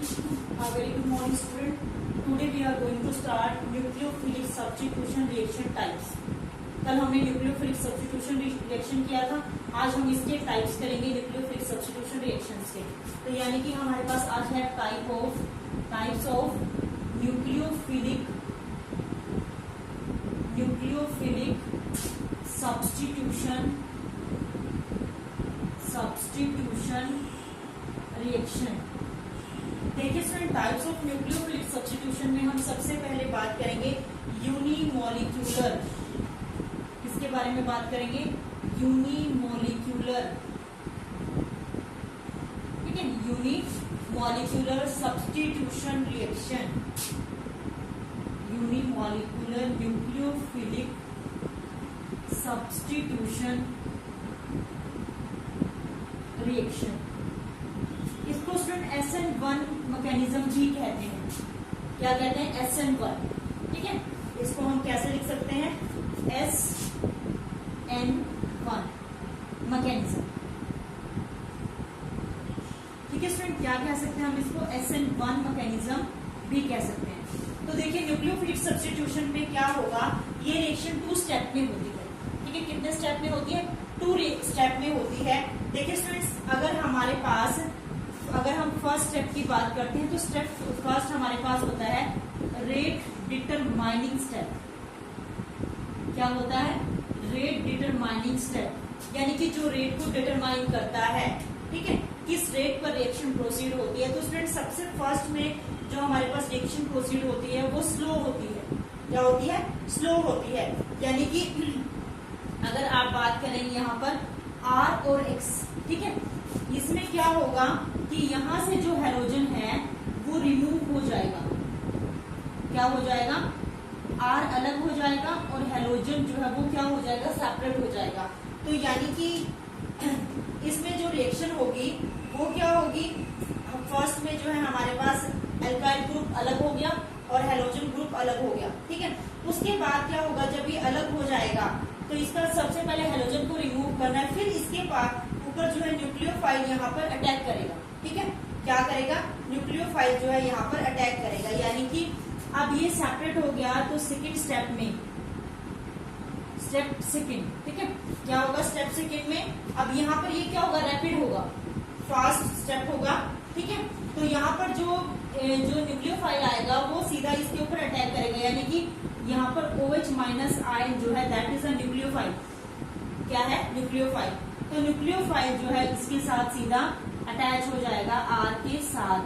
Very good morning, student. Today we are going to start nucleophilic substitution reaction types. कल हमने nucleophilic substitution reaction किया था. आज हम इसके टाइप्स करेंगे न्यूक्लियोफिलिक सब्स्टिट्यूशन रिएक्शंस के. तो यानी कि हमारे पास आज है types of nucleophilic substitution reaction. देखिए student, types of nucleophilic substitution में हम सबसे पहले बात करेंगे यूनिमॉलिक्यूलर. किसके बारे में बात करेंगे? यूनिमॉलिक्यूलर. ठीक है, unimolecular substitution reaction. Unimolecular nucleophilic substitution reaction. इसको स्टूडेंट SN1 मैकेनिज्म भी कहते हैं. क्या कहते हैं? SN1. ठीक है, इसको हम कैसे लिख सकते हैं? SN1 mechanism. ठीक है स्टूडेंट, क्या कह सकते हैं हम इसको? SN1 मैकेनिज्म भी कह सकते हैं. तो देखिए न्यूक्लियोफिलिक सब्स्टिट्यूशन में क्या होगा, ये रिएक्शन 2 स्टेप में होती है. ठीक है, कितने स्टेप में होती है? 2 स्टेप में होती है. देखिए स्टूडेंट्स, अगर हम फर्स्ट स्टेप की बात करते हैं तो स्टेप फर्स्ट हमारे पास होता है रेट डिटरमाइनिंग स्टेप. क्या होता है? रेट डिटरमाइनिंग स्टेप, यानी कि जो रेट को डिटरमाइन करता है. ठीक है, किस रेट पर रिएक्शन प्रोसीड होती है. तो स्टूडेंट सबसे फर्स्ट में जो हमारे पास रिएक्शन प्रोसीड होती है वो स्लो होती है. क्या होती है? स्लो होती है. यानी कि अगर आप बात करें यहाँ पर R और X, ठीक है, इसमें क्या होगा कि यहाँ से जो हैलोजन है वो रिमूव हो जाएगा. क्या हो जाएगा? R अलग हो जाएगा और हैलोजन जो है वो क्या हो जाएगा? सेपरेट हो जाएगा. तो यानी कि इसमें जो रिएक्शन होगी वो क्या होगी? फर्स्ट में जो है हमारे पास एल्काइल ग्रुप अलग हो गया और हैलोजन ग्रुप अलग हो गया. ठीक है, उसके बाद क्या होगा? जब ये अलग हो जाएगा तो इसका सबसे पहले हैलोजन को रिमूव करना है. फिर इसके बाद ऊपर जो है न्यूक्लियोफाइल यहाँ पर अटैक करेगा. ठीक है, क्या करेगा? न्यूक्लियोफाइल जो है यहाँ पर अटैक करेगा. यानी कि अब ये सेपरेट हो गया तो सेकंड स्टेप में, स्टेप सेकंड, ठीक है, क्या होगा? स्टेप सेकंड में अब यहाँ पर ये क्या होगा? रैपिड होगा, फास्ट स्टेप होगा. ठीक है, तो यहाँ पर जो न्यूक्लियोफाइल आएगा वो सीधा इसके ऊपर अटैक करेगा. यानी कि यहाँ पर OH माइनस आयन जो है दैट इज अ न्यूक्लियोफाइल. क्या है? न्यूक्लियोफाइल. तो न्यूक्लियोफाइल जो है इसके साथ सीधा अटैच हो जाएगा R के साथ.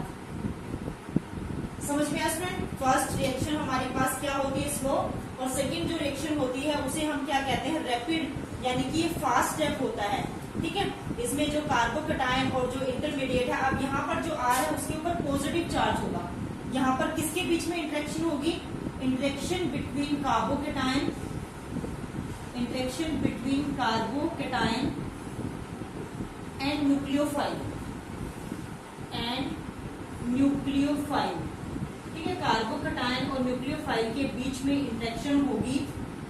समझ में आया स्टूडेंट? फर्स्ट रिएक्शन हमारे पास क्या होती है? स्लो. और सेकंड जो रिएक्शन होती है उसे हम क्या कहते हैं? रैपिड. यानी कि ये फास्ट स्टेप होता है. ठीक है, इसमें जो कार्बोकैटायन और जो इंटरमीडिएट है, अब यहाँ पर जो R है उसके ऊपर पॉजिटिव चार्ज होगा. यहाँ पर किसके बीच में इंटरेक्शन होगी? Interaction between carbocation and nucleophile. ठीक है, कार्बोकैटायन और न्यूक्लियोफाइल के बीच में इंटरेक्शन होगी.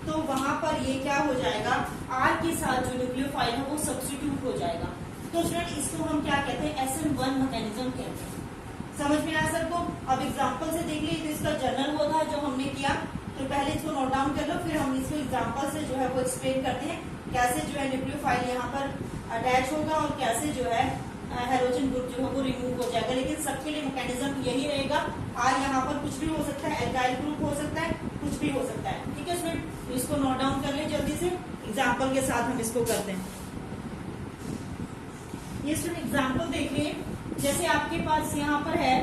तो वहां पर ये क्या हो जाएगा? R के साथ जो न्यूक्लियोफाइल है वो सब्स्टिट्यूट हो जाएगा. तो स्टूडेंट इसको हम क्या कहते हैं? SN1 मैकेनिज्म कहते हैं. समझ में आया सबको? अब एग्जांपल से देख लीजिए. तो इसका जर्नल वो था जो हमने किया, तो पहले इसको नोट डाउन कर लो, फिर हम इसको एग्जांपल से जो है वो एक्सप्लेन करते हैं कैसे जो है न्यूक्लियोफाइल यहाँ पर अटैच होगा और कैसे जो है हैलोजन ग्रुप जो है वो रिमूव हो जाएगा. लेकिन सबके लिए मैकेनिज्म यही रहेगा. R यहाँ पर कुछ भी हो सकता है, एल्काइल ग्रुप हो सकता है, कुछ भी हो सकता है. ठीक है स्टूडेंट, तो इसको नोट डाउन कर ले जल्दी से. एग्जाम्पल के साथ हम इसको करते हैं. ये स्टूडेंट एग्जाम्पल देखिए. जैसे आपके पास यहाँ पर है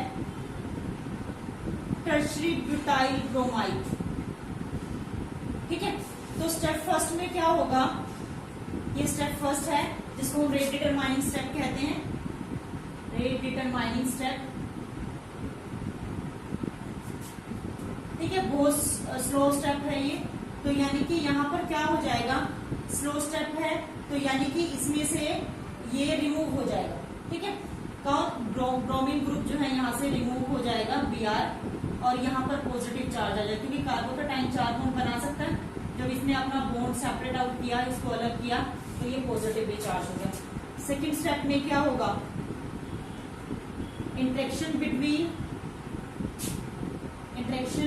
टर्शरी ब्यूटाइल ब्रोमाइड. ठीक है, तो स्टेप फर्स्ट में क्या होगा? ये स्टेप फर्स्ट है जिसको हम रेट डिटरमाइनिंग स्टेप कहते हैं. Rate determining step. ठीक है, बहुत स्लो स्टेप है ये. तो यानी कि यहाँ पर क्या हो जाएगा? स्लो स्टेप है तो यानी कि इसमें से ये रिमूव हो जाएगा. ठीक है, कौन? ब्रोमीन ग्रुप जो है यहाँ से रिमूव हो जाएगा Br और यहाँ पर पॉजिटिव चार्ज आ जाएगा. क्योंकि कार्बोकैटायन 4 बॉन्ड बना सकता है. जब इसने अपना बॉन्ड सेपरेट आउट किया, इसको अलग किया, तो ये पॉजिटिव चार्ज हो गया. सेकेंड स्टेप में क्या होगा? Interaction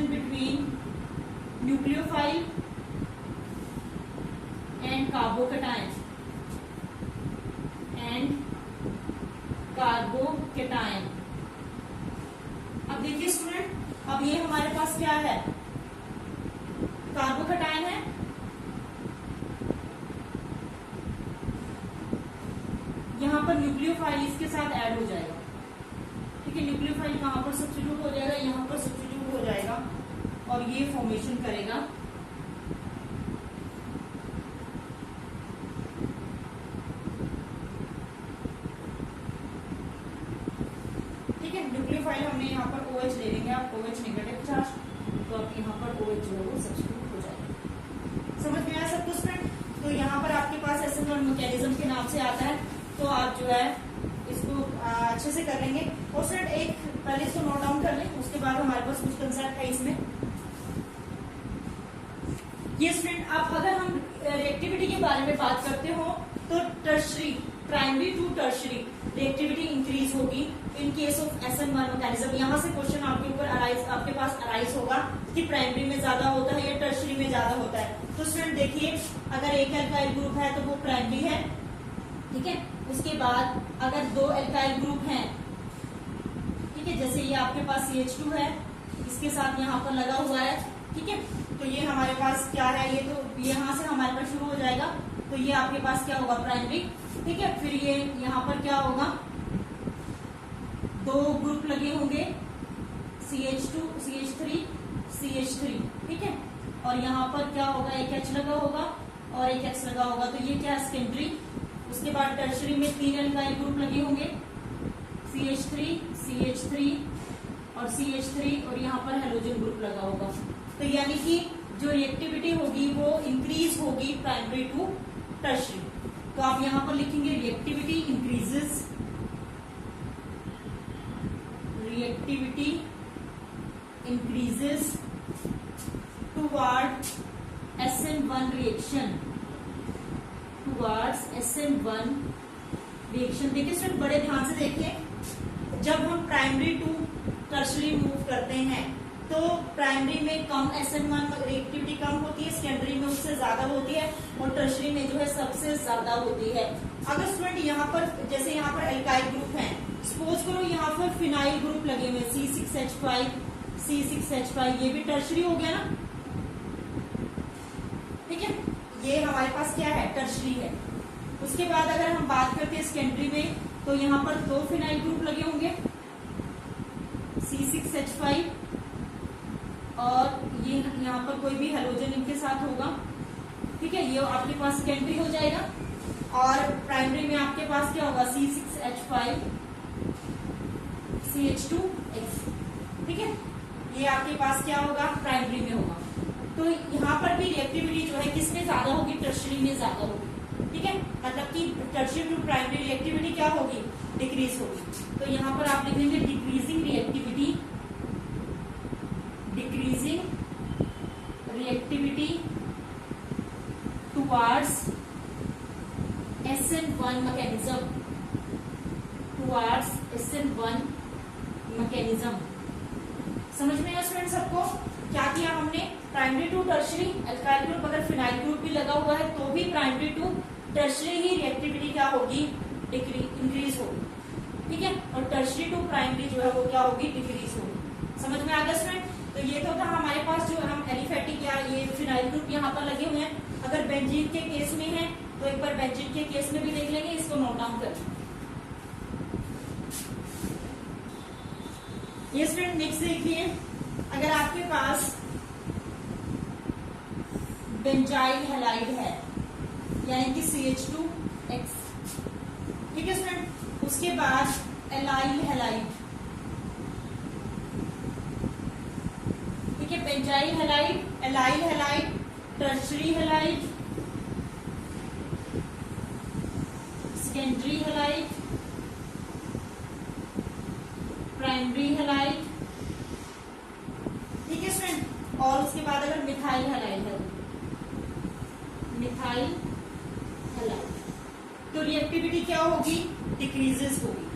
between nucleophile and carbocation अब देखिए स्टूडेंट, अब ये हमारे पास क्या है, कार्बोकेटायन है, यहां पर न्यूक्लियोफाइल इसके साथ ऐड हो जाएगा। ठीक है, न्यूक्लियोफाइल कहां पर सब्स्टिट्यूट हो जाएगा, यहां पर सब्स्टिट्यूट हो जाएगा और ये फॉर्मेशन करेगा न्यूक्लियोफाइल। हमने यहाँ पर OH ले लेंगे, आप OH नेगेटिव चार्ज, तो आप यहाँ पर OH जो है वो सब्स्टिट्यूट हो जाएगा। समझ में आया सब कुछ फ्रेंड? तो यहाँ पर आपके पास SN1 मैकेनिज्म के नाम से आता है, तो आप जो है इसको अच्छे से कर लेंगे। और फ्रेंड एक पहले इसको नोट डाउन कर लें, उसके बाद हमारे पास कुछ कंसेप्ट है इसमें। ये फ्रेंड, आप अगर हम रिएक्टिविटी के बारे में बात करते हो तो tertiary, primary to tertiary reactivity increase होगी in case of SN1 mechanism. यहाँ से क्वेश्चन आपके पास अराइज होगा कि प्राइमरी में ज्यादा होता है या टर्शरी में ज्यादा होता है। तो स्टूडेंट देखिए, अगर एक एल्काइल ग्रुप है तो वो प्राइमरी है, ठीक है। उसके बाद अगर दो एल्काइल ग्रुप हैं, ठीक है, जैसे ये आपके पास CH2 है, इसके साथ यहाँ पर लगा हुआ है, ठीक है, तो ये हमारे पास क्या है, ये तो यहाँ से हमारे पास शुरू हो जाएगा, तो ये आपके पास क्या होगा, प्राइमरी, ठीक है। फिर ये यहाँ पर क्या होगा, दो ग्रुप लगे होंगे, CH2 CH3 CH3, ठीक है, और यहाँ पर क्या होगा, एक H लगा होगा और एक X लगा होगा, तो ये क्या है, सेकेंडरी। उसके बाद टर्शरी में तीन एल्काइल ग्रुप लगे होंगे, CH3 CH3 और CH3, और यहाँ पर हेलोजन ग्रुप लगा होगा। तो यानी कि जो रिएक्टिविटी होगी वो इंक्रीज होगी प्राइमरी टू टर्शरी। तो आप यहाँ पर लिखेंगे reactivity increases toward SN1 reaction, देखिए स्टूडेंट, बड़े ध्यान से देखिए, जब हम प्राइमरी टू टर्शरी मूव करते हैं तो प्राइमरी में कम SN1 रिएक्टिविटी कम होती है, सेकेंडरी में उससे ज्यादा होती है, और टर्शरी में जो है सबसे ज्यादा होती है। अगर स्टूडेंट यहाँ पर, जैसे यहाँ पर एल्काइल ग्रुप है, सपोज करो यहाँ पर फिनाइल ग्रुप लगे हुए C6H5, ये भी टर्शरी हो गया ना, ठीक है, ये हमारे पास क्या है, टर्शरी है। उसके बाद अगर हम बात करते हैं सेकेंडरी में, तो यहाँ पर दो फिनाइल ग्रुप लगे होंगे, C6H5, और ये यहाँ पर कोई भी हेलोजन इनके साथ होगा, ठीक है, ये आपके पास सेकेंडरी हो जाएगा। और प्राइमरी में आपके पास क्या होगा, C6H5 CH2X, ठीक है, ये आपके पास क्या होगा, प्राइमरी में होगा। तो यहाँ पर भी रिएक्टिविटी जो है किसमें ज्यादा होगी, टर्शरी में ज्यादा होगी, ठीक है, मतलब कि टर्शरी टू प्राइमरी रिएक्टिविटी क्या होगी, डिक्रीज होगी। तो यहाँ पर आप लिखेंगे decreasing reactivity towards SN1 mechanism. समझ में आया स्टूडेंट सबको? क्या किया हमने, primary to tertiary alkyl group, अगर फिनाइल ग्रुप भी लगा हुआ है तो भी प्राइमरी टू टर्शरी ही रिएक्टिविटी क्या होगी, इंक्रीज होगी, ठीक है, और टर्शरी टू प्राइमरी जो है वो क्या होगी, डिक्रीज होगी। समझ में आ गया स्टूडेंट? तो ये तो था हमारे पास जो हम एलिफेटिक या ये फिनाइल ग्रुप यहाँ पर लगे हुए हैं। अगर बेंजीन के केस में है तो एक बार बेंजीन के केस में भी देख लेंगे, इसको नोट डाउन कर। ये स्टूडेंट नेक्स्ट देखिए, अगर आपके पास बेंजाइल हैलाइड है, यानी कि CH2X, ठीक है स्टूडेंट, उसके बाद एलाइल हैलाइड, ठीक है, benzyl halide, allyl halide, tertiary halide, secondary halide, primary halide, ठीक है स्टूडेंट, और उसके बाद अगर मिथाइल हैलाइड है, मिथाइल हैलाइड, तो रिएक्टिविटी क्या होगी, डिक्रीजेस होगी,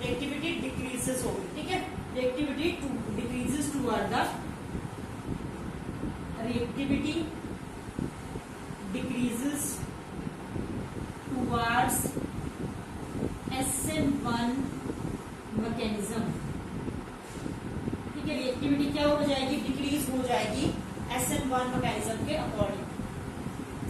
रिएक्टिविटी डिक्रीजेस होगी, ठीक है। Reactivity decreases toward the reactivity decreases towards SN1 mechanism, ठीक है। रिएक्टिविटी क्या हो जाएगी, डिक्रीज हो जाएगी SN1 मैकेनिज्म के अकॉर्डिंग।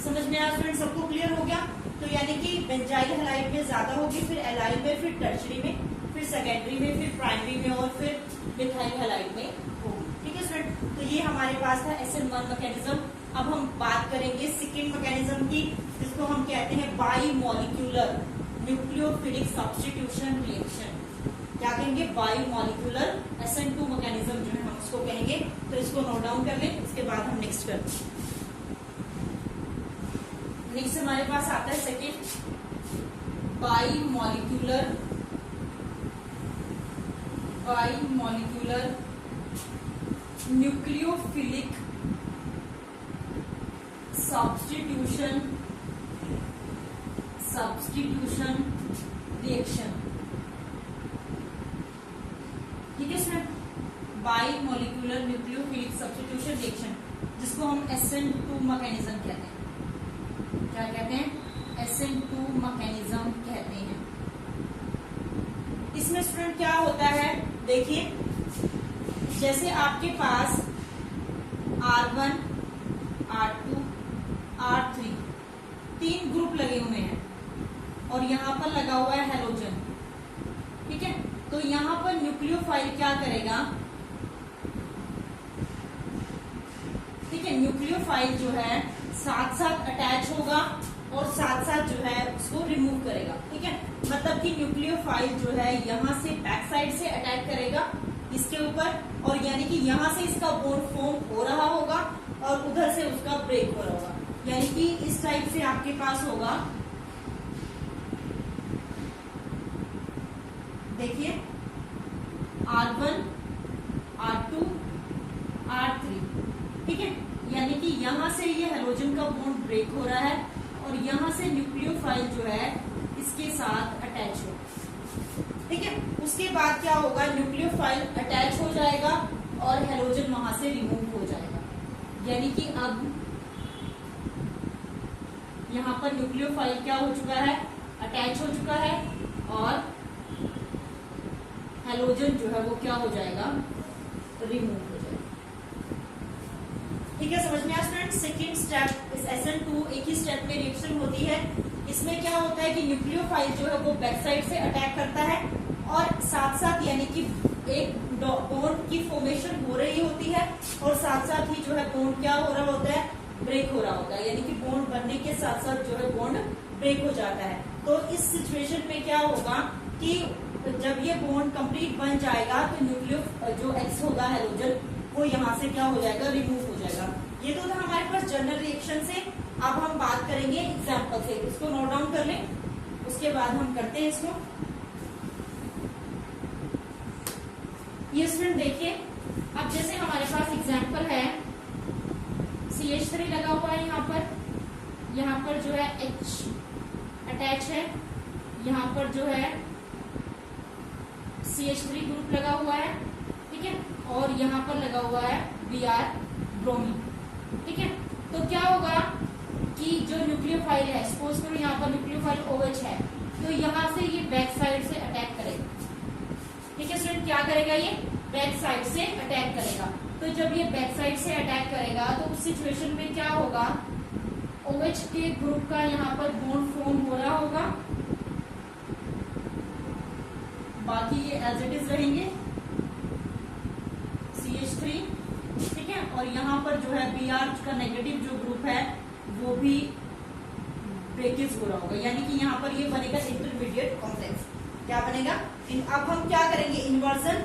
समझ में आया स्टूडेंट, सबको क्लियर हो गया। तो यानी कि बेंजाइल हैलाइड में ज्यादा होगी, फिर एलाइल में, फिर टर्शरी में, फिर सेकेंडरी में, फिर प्राइमरी में और फिर मिथाइल हैलाइड में होगी, ठीक है स्टूडेंट। तो ये हमारे पास था SN1 मैकेनिज्म। अब हम बात करेंगे सेकेंड मैकेनिज्म की, जिसको हम कहते हैं by molecular nucleophilic substitution reaction. क्या कहेंगे, बाई मॉलिक्यूलर SN2 मैकेनिज्म जो है हम उसको कहेंगे। तो इसको नोट डाउन कर लें, उसके बाद हम नेक्स्ट करते हैं। नेक्स्ट हमारे पास आता है second by molecular nucleophilic substitution reaction, ठीक है sir. By molecular nucleophilic substitution reaction, जिसको हम SN2 मैकेनिज्म कहते हैं। क्या कहते हैं, SN2 मैकेनिज्म कहते हैं। इसमें स्टूडेंट क्या होता है, देखिए जैसे आपके पास R1, R2, R3 तीन ग्रुप लगे हुए हैं और यहाँ पर लगा हुआ है हेलोजन, ठीक है। तो यहाँ पर न्यूक्लियोफाइल क्या करेगा, ठीक है, न्यूक्लियोफाइल जो है साथ साथ अटैच होगा और साथ साथ जो है उसको रिमूव करेगा, ठीक है। मतलब कि न्यूक्लियोफाइल जो है यहाँ से बैक साइड से अटैक करेगा इसके ऊपर, और यानी कि यहाँ से इसका बॉन्ड फॉर्म हो रहा होगा और उधर से उसका ब्रेक हो रहा होगा। यानी कि इस टाइप से आपके पास होगा, देखिए R1, R2, R3, ठीक है। यानी कि यहाँ से ये हेलोजन का बॉन्ड ब्रेक हो रहा है और यहाँ से न्यूक्लियोफाइल जो है इसके साथ अटैच हो, ठीक है। उसके बाद क्या होगा, न्यूक्लियोफाइल अटैच हो जाएगा और हेलोजन वहां से रिमूव हो जाएगा। यानी कि अब यहाँ पर न्यूक्लियोफाइल क्या हो चुका है, अटैच हो चुका है और हेलोजन जो है वो क्या हो जाएगा, रिमूव हो जाएगा, ठीक है। समझ में आया स्टूडेंट। सेकेंड स्टेप इस SN2 एक ही स्टेप में रिएक्शन होती है। इसमें क्या होता है कि न्यूक्लियोफाइल जो है वो बैक साइड से अटैक करता है और साथ साथ यानी कि एक बॉन्ड की फॉर्मेशन हो रही होती है और साथ साथ ही जो है बॉन्ड क्या हो रहा होता है, ब्रेक हो रहा होता है। यानी कि बॉन्ड बनने के साथ साथ जो है बॉन्ड ब्रेक हो जाता है। तो इस सिचुएशन में क्या होगा कि जब ये बॉन्ड कंप्लीट बन जाएगा तो न्यूक्लियो जो X होगा हेलोजन वो यहाँ से क्या हो जाएगा, रिमूव हो जाएगा। ये तो था हमारे पास जनरल रिएक्शन से। अब हम बात करेंगे एग्जाम्पल से, इसको नोट डाउन कर लें, उसके बाद हम करते हैं इसको। ये स्टूडेंट देखिए, अब जैसे हमारे पास एग्जाम्पल है CH3 लगा हुआ है, यहाँ पर जो है H अटैच है, यहाँ पर जो है CH3 ग्रुप लगा हुआ है, ठीक है, और यहाँ पर लगा हुआ है Br ब्रोमीन, ठीक है। तो क्या होगा कि जो न्यूक्लियोफाइल है, सपोज करो यहाँ पर न्यूक्लियोफाइल OH है, तो यहाँ से ये बैक साइड से अटैक करेगा, ठीक है स्टूडेंट। क्या करेगा, ये बैक साइड से अटैक करेगा। तो जब ये बैक साइड से अटैक करेगा तो उस सिचुएशन में क्या होगा, OH के ग्रुप का यहाँ पर बॉन्ड फॉर्म हो रहा होगा, बाकी ये एज इट इज रहेंगे CH3, ठीक है। और यहाँ पर जो है Br का नेगेटिव जो ग्रुप है वो भी ब्रेकेज हो रहा होगा। यानी कि यहाँ पर ये बनेगा इंटरमीडिएट कॉम्प्लेक्स। क्या बनेगा, अब हम क्या करेंगे, इन्वर्जन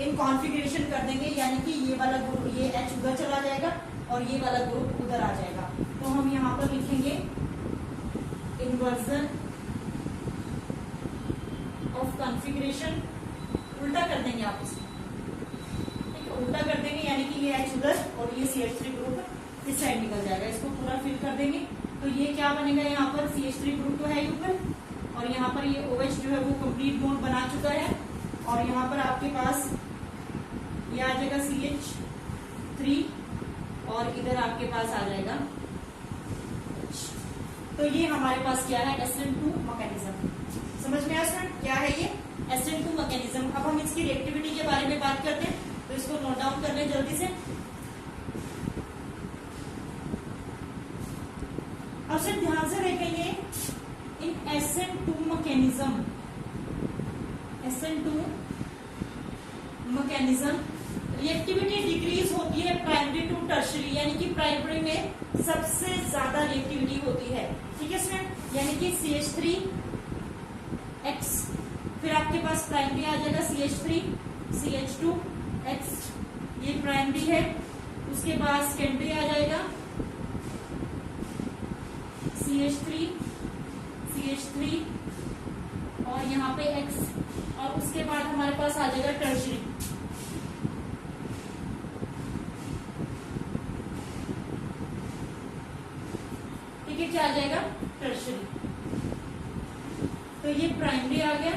इन कॉन्फ़िगरेशन कर देंगे। यानी कि ये वाला ग्रुप, ये H उधर चला जाएगा और ये वाला ग्रुप उधर आ जाएगा। तो हम यहाँ पर लिखेंगे इन्वर्जन ऑफ कॉन्फ़िगरेशन, उल्टा कर देंगे आप इसे, ठीक है, उल्टा कर देंगे। यानी कि ये H उधर और ये CH3 ग्रुप इस साइड निकल जाएगा। इसको पूरा फिल कर देंगे तो ये क्या बनेगा, यहाँ पर CH3 ग्रुप तो है ऊपर, और यहाँ पर ये OH जो है वो कंप्लीट बॉन्ड बना चुका है, और यहाँ पर आपके पास ये आ जाएगा CH3 और इधर आपके पास आ जाएगा H। तो ये हमारे पास क्या है, SN2 मैकेनिज्म। समझ में आया स्टूडेंट, क्या है ये SN2 मैकेनिज्म। अब हम इसकी रिएक्टिविटी के बारे में बात करते हैं, तो इसको नोट डाउन कर लें जल्दी से। अब से ध्यान से देखेंगे इन SN2 mechanism, SN2 mechanism reactivity decrease होती है प्राइमरी टू टर्शरी, यानी कि प्राइमरी में सबसे ज्यादा रिएक्टिविटी होती है। ठीक है स्टूडेंट, यानी कि CH3X, फिर आपके पास प्राइमरी आ जाएगा CH3 CH2X, ये प्राइमरी है। उसके बाद सेकेंडरी आ जाएगा CH3 CH3 और यहाँ पे X, और उसके बाद हमारे पास आ जाएगा टर्शरी। ठीक है, क्या आ जाएगा, टर्शरी। तो ये प्राइमरी आ गया,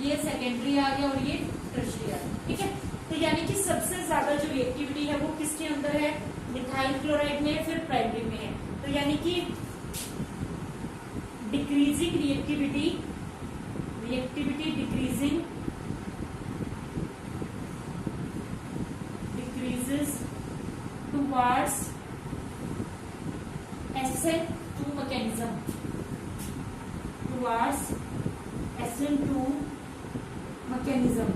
ये सेकेंडरी आ गया और ये टर्शरी आ गया। ठीक है, तो यानी कि सबसे ज्यादा जो रिएक्टिविटी है वो किसके अंदर है, मिथाइल क्लोराइड में, फिर प्राइमरी में है। तो यानी कि decreasing reactivity decreasing decreases towards SN2 mechanism, towards SN2 mechanism.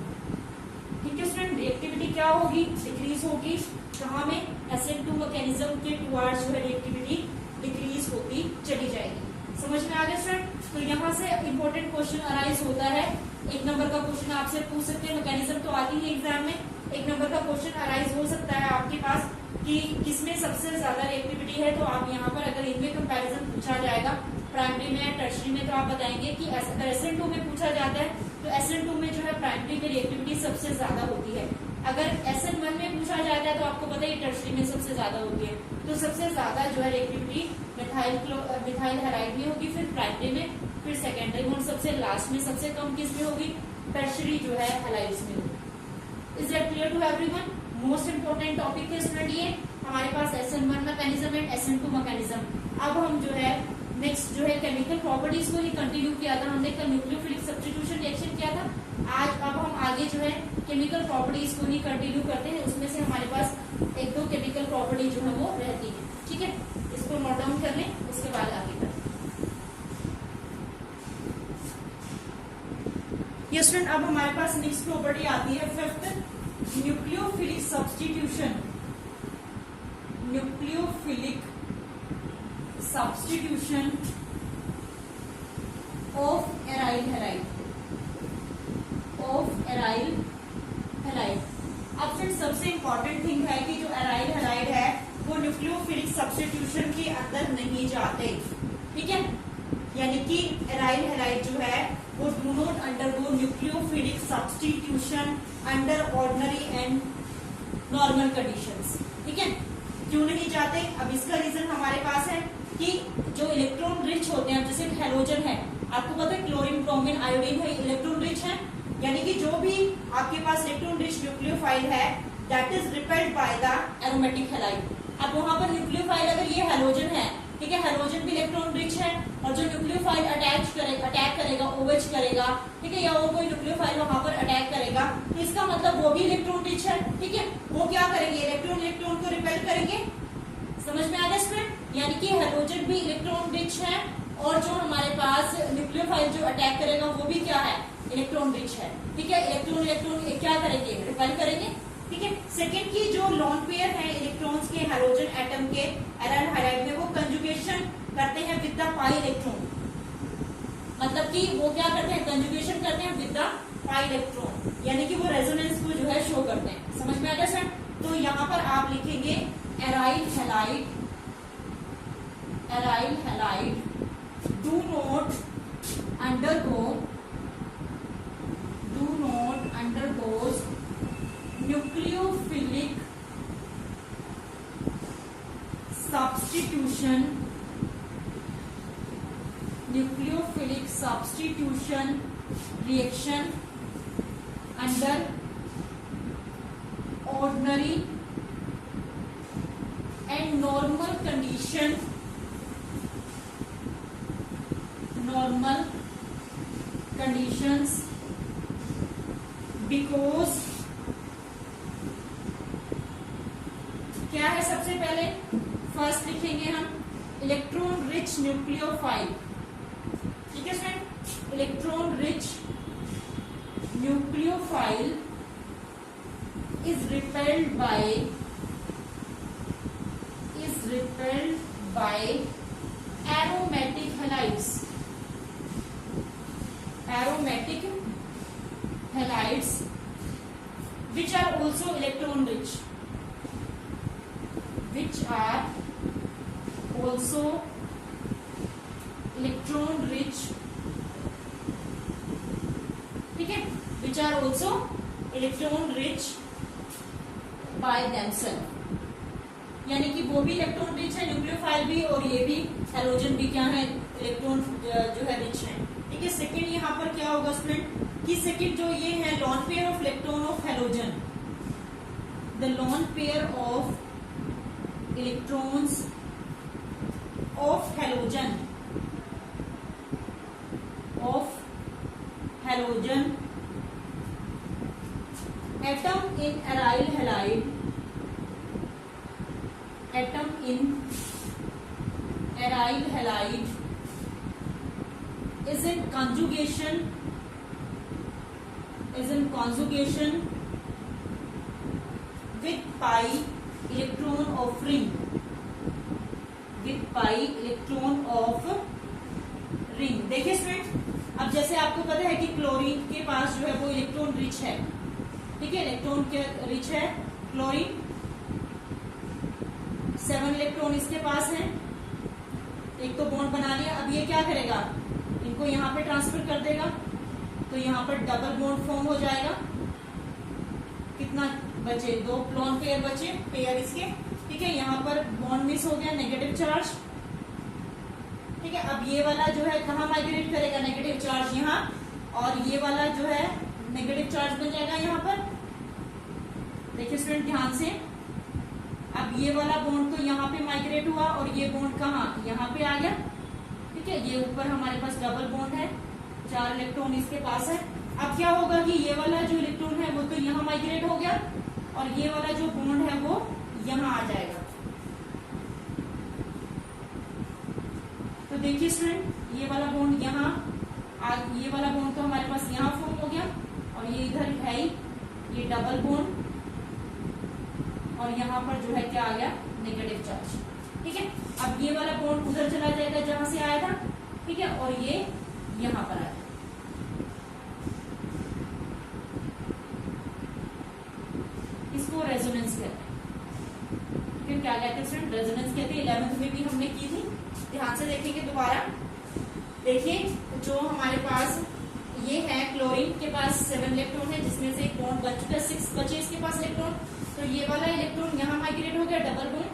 ठीक है स्टूडेंट, रिएक्टिविटी क्या होगी, डिक्रीज होगी। कहाँ में, SN2 मैकेनिज्म के टुवार्ड्स जो है रिएक्टिविटी डिक्रीज होती चली जाएगी। समझ में आ गया स्टूडेंट। तो यहाँ से इंपॉर्टेंट क्वेश्चन अराइज होता है, 1 नंबर का क्वेश्चन आपसे पूछ सकते हैं, मैकेनिज्म तो आती है एग्जाम में, 1 नंबर का क्वेश्चन अराइज हो सकता है आपके पास कि किसमें सबसे ज्यादा रिएक्टिविटी है। तो आप यहाँ पर अगर इनमें कंपैरिजन पूछा जाएगा प्राइमरी में टर्शरी में, तो आप बताएंगे कि अगर SN2 में पूछा जाता है तो SN2 में जो है प्राइमरी में रिएक्टिविटी सबसे ज्यादा होती है। अगर SN1 में पूछा जाता है तो आपको पता है टर्शरी में सबसे ज्यादा होती है। तो सबसे ज्यादा जो है रिएक्टिविटी मिथाइल हैलाइड में होगी, फिर प्राइमरी में, फिर सेकेंडरी में, और सबसे लास्ट में सबसे कम किस में होगी, टर्शरी जो है हैलाइड्स में होगी। Is that clear to everyone? Most important topic है स्टूडेंट ये हमारे पास SN1 mechanism and SN2 mechanism. अब हम जो है नेक्स्ट जो है केमिकल प्रॉपर्टीज को ही कंटिन्यू किया था, हमने कल न्यूक्लियोफिलिक सब्स्टिट्यूशन रिएक्शन किया था। अब हम आगे जो है केमिकल प्रॉपर्टीज को ही कंटिन्यू करते हैं, उसमें से हमारे पास 1-2 केमिकल प्रॉपर्टी जो है वो रहती है। ठीक है, इसको नोट डाउन कर लें, उसके बाद आगे बढ़ते हैं। ये स्टूडेंट अब हमारे पास नेक्स्ट प्रॉपर्टी आती है 5th, nucleophilic substitution. Nucleophilic substitution of aryl halide, of aryl halide. अब फिर सबसे इंपॉर्टेंट थिंग है कि जो एराइल हैलाइड है वो न्यूक्लियोफिलिक सब्स्टिट्यूशन के अंदर नहीं जाते। ठीक है, यानी कि एराइल हैलाइड जो है वो do not undergo nucleophilic substitution under ordinary and normal conditions. ठीक है, क्यों नहीं जाते? अब इसका रीजन हमारे पास है कि जो इलेक्ट्रॉन रिच होते हैं, जैसे हेलोजन है, आपको पता है क्लोरीन, ब्रोमीन, आयोडीन है, इलेक्ट्रॉन रिच है, यानी कि जो भी आपके पास इलेक्ट्रॉन रिच न्यूक्लियोफाइल है that is repelled by the aromatic halide. अब वहां पर न्यूक्लियोफाइल अगर ये हेलोजन है, ठीक है, हेलोजन भी इलेक्ट्रॉन रिच है, और जो न्यूक्लियोफाइल अटैक करेगा OH करेगा, ठीक है, या और कोई न्यूक्लियोफाइल वहां पर अटैक करेगा, तो इसका मतलब वो भी इलेक्ट्रॉन रिच है। ठीक है, वो क्या करेंगे, इलेक्ट्रॉन को रिपेल करेंगे। समझ में आ गया स्टूडेंट? यानी कि हेलोजन भी इलेक्ट्रॉन रिच है, और जो हमारे पास न्यूक्लियोफाइल जो अटैक करेगा वो भी क्या है, इलेक्ट्रॉन रिच है। ठीक है, इलेक्ट्रॉन क्या करेंगे, रिपेल करेंगे। ठीक है, सेकेंड की जो लोन पेयर है इलेक्ट्रॉन्स के हेलोजन एटम के एराइल हैलाइड में, वो कंजुगेशन करते हैं विद द पाई इलेक्ट्रॉन। मतलब कि वो क्या करते हैं, कंजुगेशन करते हैं विद द पाई इलेक्ट्रॉन, यानी कि वो रेजोनेंस को जो है शो करते हैं। समझ में आ गया सर? तो यहाँ पर आप लिखेंगे aryl halide do not undergoes nucleophilic substitution substitution reaction under ordinary and normal condition, normal conditions, because क्या है सबसे पहले फर्स्ट लिखेंगे हम इलेक्ट्रॉन रिच न्यूक्लियोफाइल, ठीक है student, electron rich nucleophile is repelled by aromatic halides, which are also electron rich, ठीक है, which are also electron rich by themselves, यानी कि वो भी इलेक्ट्रॉन रिच है, न्यूक्लियोफाइल भी, और ये भी हैलोजन भी क्या है, इलेक्ट्रॉन जो है रिच है, ठीक है। सेकंड यहाँ पर क्या होगा स्टूडेंट कि सेकंड जो ये है lone pair of electron of halogen, the lone pair of electrons of halogen atom in aryl halide, is in conjugation with pi electron of ring, देखिए स्टूडेंट, अब जैसे आपको पता है कि क्लोरीन के पास जो है वो इलेक्ट्रॉन रिच है, ठीक है, इलेक्ट्रॉन के रिच है क्लोरीन, 7 इलेक्ट्रॉन इसके पास है, एक तो बॉन्ड बना लिया। अब ये क्या करेगा, इनको यहाँ पे ट्रांसफर कर देगा, तो यहाँ पर डबल बॉन्ड फॉर्म हो जाएगा। कितना बचे, 2 लॉन पेयर बचे, पेयर इसके, ठीक है, यहाँ पर बॉन्ड मिस हो गया, नेगेटिव चार्ज, ठीक है। अब ये वाला जो है कहाँ माइग्रेट करेगा, नेगेटिव चार्ज यहाँ, और ये वाला जो है नेगेटिव चार्ज बन जाएगा यहाँ पर। देखिए स्टूडेंट ध्यान से, अब ये वाला बॉन्ड तो यहाँ पे माइग्रेट हुआ, और ये बॉन्ड कहाँ, यहाँ पे आ गया, ठीक है। ये ऊपर हमारे पास डबल बॉन्ड है, 4 इलेक्ट्रॉन इसके पास है। अब क्या होगा कि ये वाला जो इलेक्ट्रॉन है वो तो यहाँ माइग्रेट हो गया, और ये वाला जो बॉन्ड है वो यहाँ आ जाएगा। तो देखिए स्टूडेंट, ये वाला बॉन्ड यहाँ, ये वाला बॉन्ड तो हमारे पास यहाँ फॉर्म हो गया, और ये इधर है ही, ये डबल बॉन्ड, और यहाँ पर जो है क्या आ गया, नेगेटिव चार्ज, ठीक है। अब ये वाला बॉन्ड उधर चला जाएगा जहां से आया था, ठीक है, और ये यहाँ पर आया, इसको रेजोनेंस कहते हैं, फिर क्या कहते हैं स्टूडेंट, रेजोनेंस कहते हैं। 11th में भी हमने की थी, ध्यान से देखेंगे दोबारा। देखिए जो हमारे पास ये है, क्लोरीन के पास 7 इलेक्ट्रॉन है, जिसमें से एक बॉन्ड बच चुका है, 6 बचे इसके पास इलेक्ट्रॉन, तो ये वाला इलेक्ट्रॉन यहाँ माइग्रेट हो गया, डबल बॉन्ड।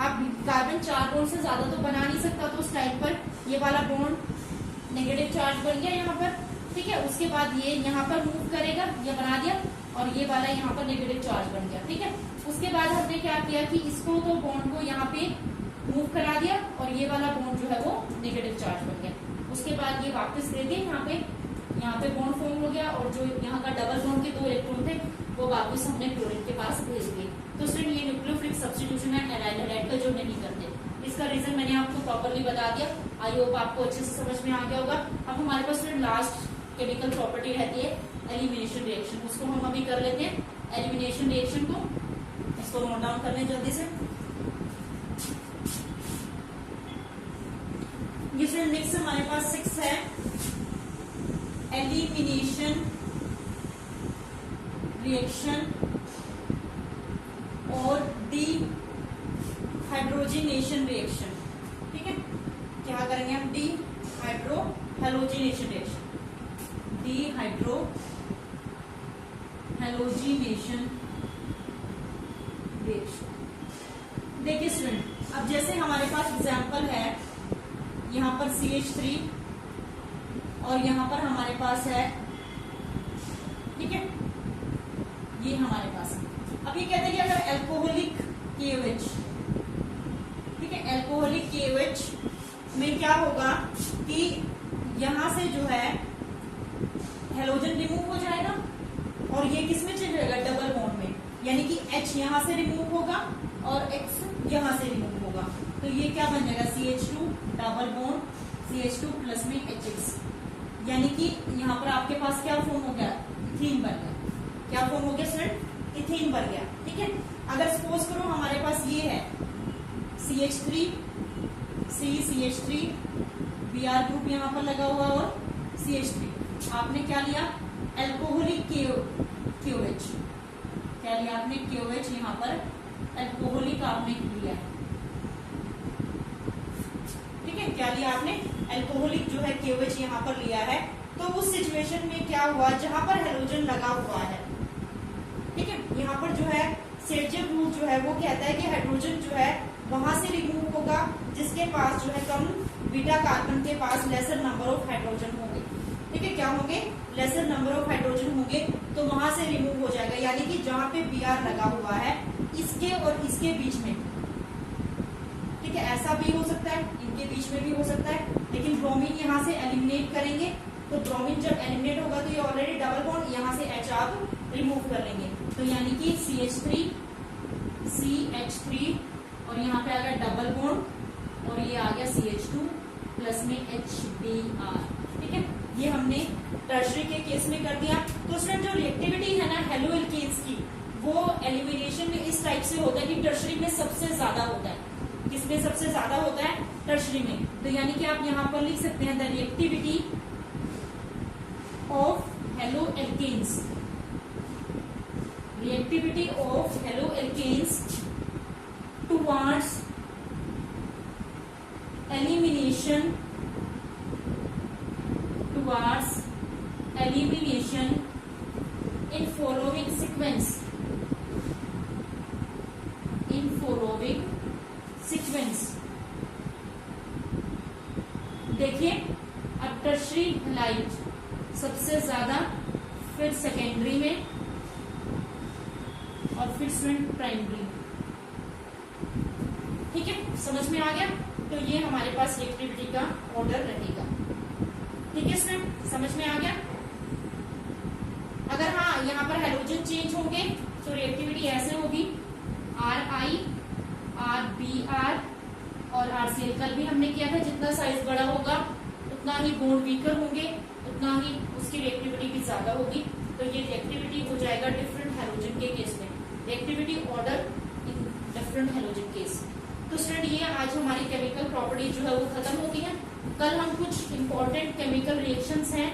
अब कार्बन 4 बॉन्ड से ज्यादा तो बना नहीं सकता, तो उस टाइम पर ये वाला बॉन्ड नेगेटिव चार्ज बन गया यहाँ पर, ठीक है। उसके बाद ये यहाँ पर मूव करेगा, ये बना दिया, और ये वाला यहाँ पर नेगेटिव चार्ज बन गया, ठीक है। उसके बाद हमने क्या किया कि इसको तो बॉन्ड को यहाँ पे मूव करा दिया, और ये वाला बॉन्ड जो है वो नेगेटिव चार्ज बन गया। उसके बाद ये वापस दे दिए यहाँ पे बॉन्ड फॉर्म हो गया, और जो यहाँ का डबल बॉन्ड के 2 इलेक्ट्रॉन थे वो वापस हमने क्लोरीन के पास भेज दिए। तो स्टूडेंट ये न्यूक्लियोफिलिक सब्स्टिट्यूशन है एराइल हैलाइड का, जो नहीं करते, इसका रीजन मैंने आपको प्रॉपरली बता दिया। आई होप आपको अच्छे से समझ में आ गया होगा। अब हमारे पास स्टूडेंट लास्ट केमिकल प्रॉपर्टी रहती है एलिमिनेशन रिएक्शन, उसको हम अभी कर लेते हैं। एलिमिनेशन रिएक्शन को इसको नोट डाउन कर लें जल्दी से। ये स्टूडेंट नेक्स्ट हमारे पास 6 है, एलिमिनेशन रिएक्शन और डिहाइड्रोजिनेशन रिएक्शन, ठीक है। क्या करेंगे हम, डिहाइड्रोहेलोजिनेशन रिएक्शन, डिहाइड्रोहेलोजिनेशन रिएक्शन। देखिए स्टूडेंट, अब जैसे हमारे पास एग्जांपल है यहाँ पर CH3 और यहाँ पर हमारे पास है, ठीक है, ये हमारे पास है। अब ये कहते हैं कि अगर एल्कोहलिक KOH, ठीक है, एल्कोहलिक KOH में क्या होगा कि यहां से जो है हेलोजन रिमूव हो जाएगा और ये किस में चेंज होगा, डबल बॉन्ड में, यानी कि H यहां से रिमूव होगा और X यहां से रिमूव होगा, तो ये क्या बन जाएगा, CH2 double bond CH2 plus में HX, यानी कि यहाँ पर आपके पास क्या फॉर्म हो गया, इथीन बन गया। क्या फॉर्म हो गया स्टूडेंट, इथीन बन गया, ठीक है। अगर सपोज करो हमारे पास ये है CH3 CH3 Br ग्रुप यहाँ पर लगा हुआ और CH3, आपने क्या लिया, एल्कोहलिक KOH, क्या लिया आपने, KOH यहाँ पर एल्कोहलिक आपने लिया है, ठीक है, क्या लिया आपने, एल्कोहलिक जो है KOH यहाँ पर लिया है। तो उस सिचुएशन में क्या हुआ, जहां पर हेलोजन लगा हुआ है, ठीक है, यहाँ पर जो है सेडजेव रूल जो है वो कहता है कि हाइड्रोजन जो है वहां से रिमूव होगा जिसके पास जो है कम बीटा कार्बन के पास लेसर नंबर ऑफ हाइड्रोजन होंगे, ठीक है, क्या होंगे, लेसर नंबर ऑफ हाइड्रोजन होंगे, तो वहां से रिमूव हो जाएगा, यानी कि जहां पे Br लगा हुआ है इसके और इसके बीच में, ठीक है, ऐसा भी हो सकता है, इनके बीच में भी हो सकता है, लेकिन ब्रोमीन यहाँ से एलिमिनेट करेंगे, तो ब्रोमीन जब एलिमिनेट होगा तो ये ऑलरेडी डबल बॉन्ड, यहाँ से H आप रिमूव कर लेंगे, तो यानी कि CH3 CH3 और यहाँ पे आ गया डबल बॉन्ड और ये आ गया CH2 प्लस में HBr, ठीक है, ये हमने टर्शरी के केस में कर दिया। तो स्टूडेंट जो रिएक्टिविटी है ना हेलो एल्केन्स की, वो एलिमिनेशन में इस टाइप से होता है कि टर्शरी में सबसे ज्यादा होता है, किसमें सबसे ज्यादा होता है, टर्शरी में, तो यानी कि आप यहाँ पर लिख सकते हैं the reactivity of haloalkanes, reactivity of haloalkanes towards elimination in following sequence, देखिए अब टर्शरी हैलाइड सबसे ज्यादा, फिर सेकेंडरी में और फिर स्टूडेंट प्राइमरी, ठीक है, समझ में आ गया। तो ये हमारे पास रिएक्टिविटी का ऑर्डर रहेगा, ठीक है स्टूडेंट, समझ में आ गया। अगर हाँ यहाँ पर हाइड्रोजन चेंज होंगे तो रिएक्टिविटी ऐसे होगी, RI RBr और RCl, कल भी हमने किया था, जितना साइज बड़ा होगा उतना ही बॉन्ड वीकर होंगे, उतना ही उसकी रिएक्टिविटी भी ज्यादा होगी, तो ये रिएक्टिविटी हो जाएगा डिफरेंट हाइड्रोजन के केस में, reactivity order in different hydrogen case. तो स्टूडेंट ये आज हमारी केमिकल प्रॉपर्टी जो है वो खत्म होती है। कल हम कुछ इंपॉर्टेंट केमिकल रिएक्शंस हैं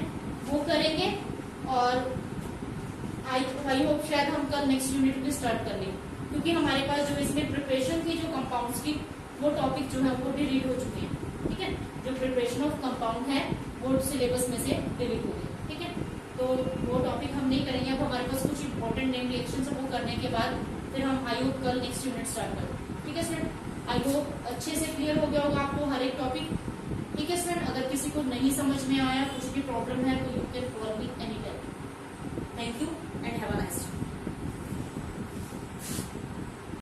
वो करेंगे और आई होप शायद हम कल नेक्स्ट यूनिट भी स्टार्ट कर लें, क्योंकि हमारे पास जो इसमें प्रिपरेशन थी जो कंपाउंड्स की, वो टॉपिक जो है वो डिलीट हो चुके हैं, ठीक है, जो प्रिपरेशन ऑफ कंपाउंड है वो सिलेबस में से डिलीट हो गए, ठीक है, तो वो टॉपिक हम नहीं करेंगे। अब हमारे पास कुछ इंपॉर्टेंट नेम रिएक्शंस है वो करने के बाद फिर हम आई होप कल नेक्स्ट यूनिट स्टार्ट करें, ठीक है स्टूडेंट। आई होप अच्छे से क्लियर हो गया होगा आपको हर एक टॉपिक, ठीक है स्टूडेंट। अगर किसी को नहीं समझ में आया, कुछ भी प्रॉब्लम है तो you can call me any time. Thank you and have a nice day.